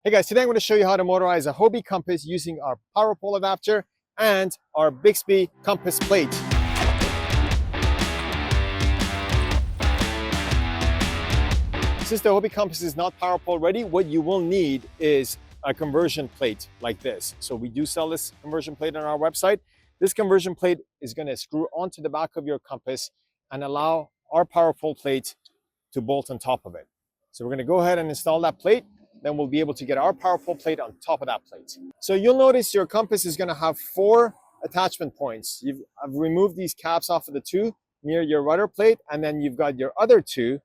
Hey guys, today I'm going to show you how to motorize a Hobie compass using our power pole adapter and our Bixpy Compass Plate. Since the Hobie compass is not power pole ready, what you will need is a conversion plate like this. So we do sell this conversion plate on our website. This conversion plate is going to screw onto the back of your compass and allow our power pole plate to bolt on top of it. So we're going to go ahead and install that plate. Then we'll be able to get our power pole plate on top of that plate. So you'll notice your compass is going to have 4 attachment points. I've removed these caps off of the 2 near your rudder plate, and then you've got your other 2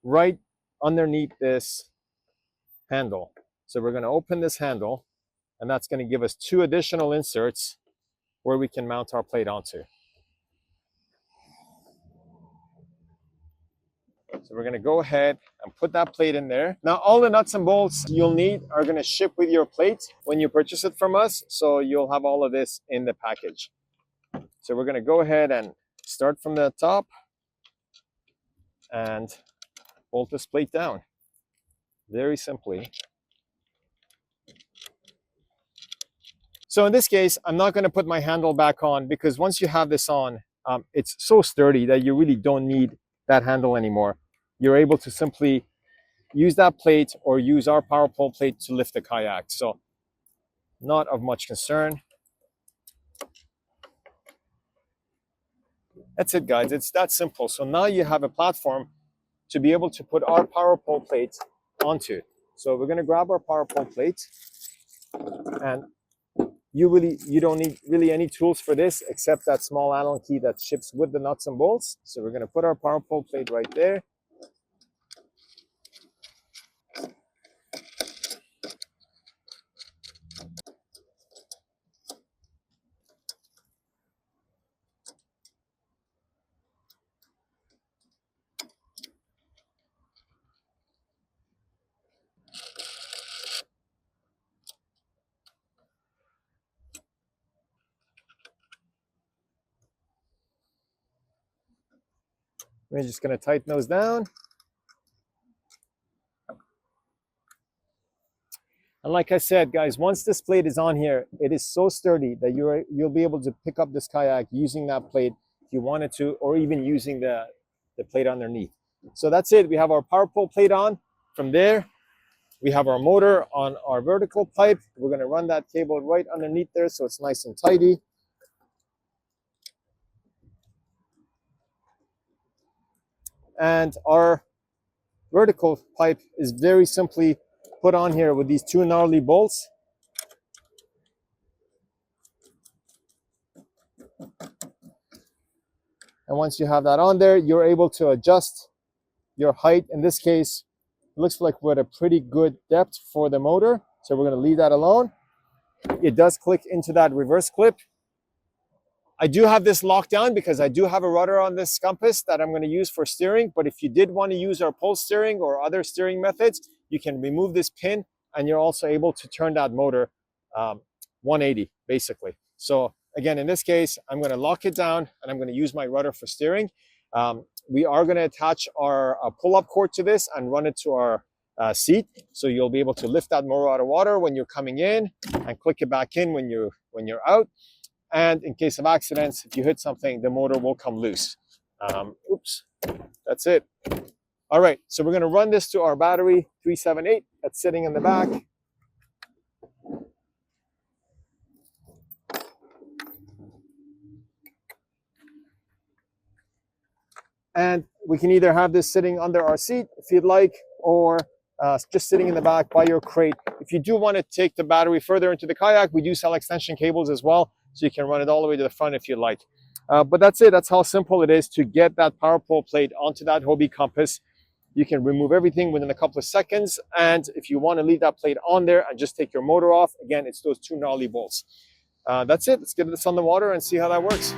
right underneath this handle. So we're going to open this handle, and that's going to give us 2 additional inserts where we can mount our plate onto. So we're going to go ahead and put that plate in there. Now, all the nuts and bolts you'll need are going to ship with your plate when you purchase it from us. So you'll have all of this in the package. So we're going to go ahead and start from the top and bolt this plate down very simply. So in this case, I'm not going to put my handle back on because once you have this on, it's so sturdy that you really don't need that handle anymore. You're able to simply use that plate or use our power pole plate to lift the kayak. So not of much concern. That's it, guys. It's that simple. So now you have a platform to be able to put our power pole plate onto. So we're going to grab our power pole plate, and you don't need really any tools for this except that small Allen key that ships with the nuts and bolts. So we're going to put our power pole plate right there. We're just going to tighten those down. And like I said, guys, once this plate is on here, it is so sturdy that you'll be able to pick up this kayak using that plate if you wanted to, or even using the plate underneath. So that's it. We have our power pole plate on. From there, we have our motor on our vertical pipe. We're going to run that cable right underneath there so it's nice and tidy. And our vertical pipe is very simply put on here with these 2 gnarly bolts. And once you have that on there, you're able to adjust your height. In this case, it looks like we're at a pretty good depth for the motor. So we're going to leave that alone. It does click into that reverse clip. I do have this locked down because I do have a rudder on this compass that I'm going to use for steering. But if you did want to use our pole steering or other steering methods, you can remove this pin and you're also able to turn that motor 180 basically. So again, in this case, I'm going to lock it down and I'm going to use my rudder for steering. We are going to attach our pull-up cord to this and run it to our seat. So you'll be able to lift that motor out of water when you're coming in and click it back in when you're out. And in case of accidents, if you hit something, the motor will come loose. Oops, that's it. All right, so we're going to run this to our battery 378 that's sitting in the back. And we can either have this sitting under our seat if you'd like, or just sitting in the back by your crate. If you do want to take the battery further into the kayak, we do sell extension cables as well, so you can run it all the way to the front if you like. But that's it. That's how simple it is to get that power pole plate onto that Hobie compass. You can remove everything within a couple of seconds. And if you want to leave that plate on there and just take your motor off, again, it's those 2 gnarly bolts. That's it. Let's get this on the water and see how that works.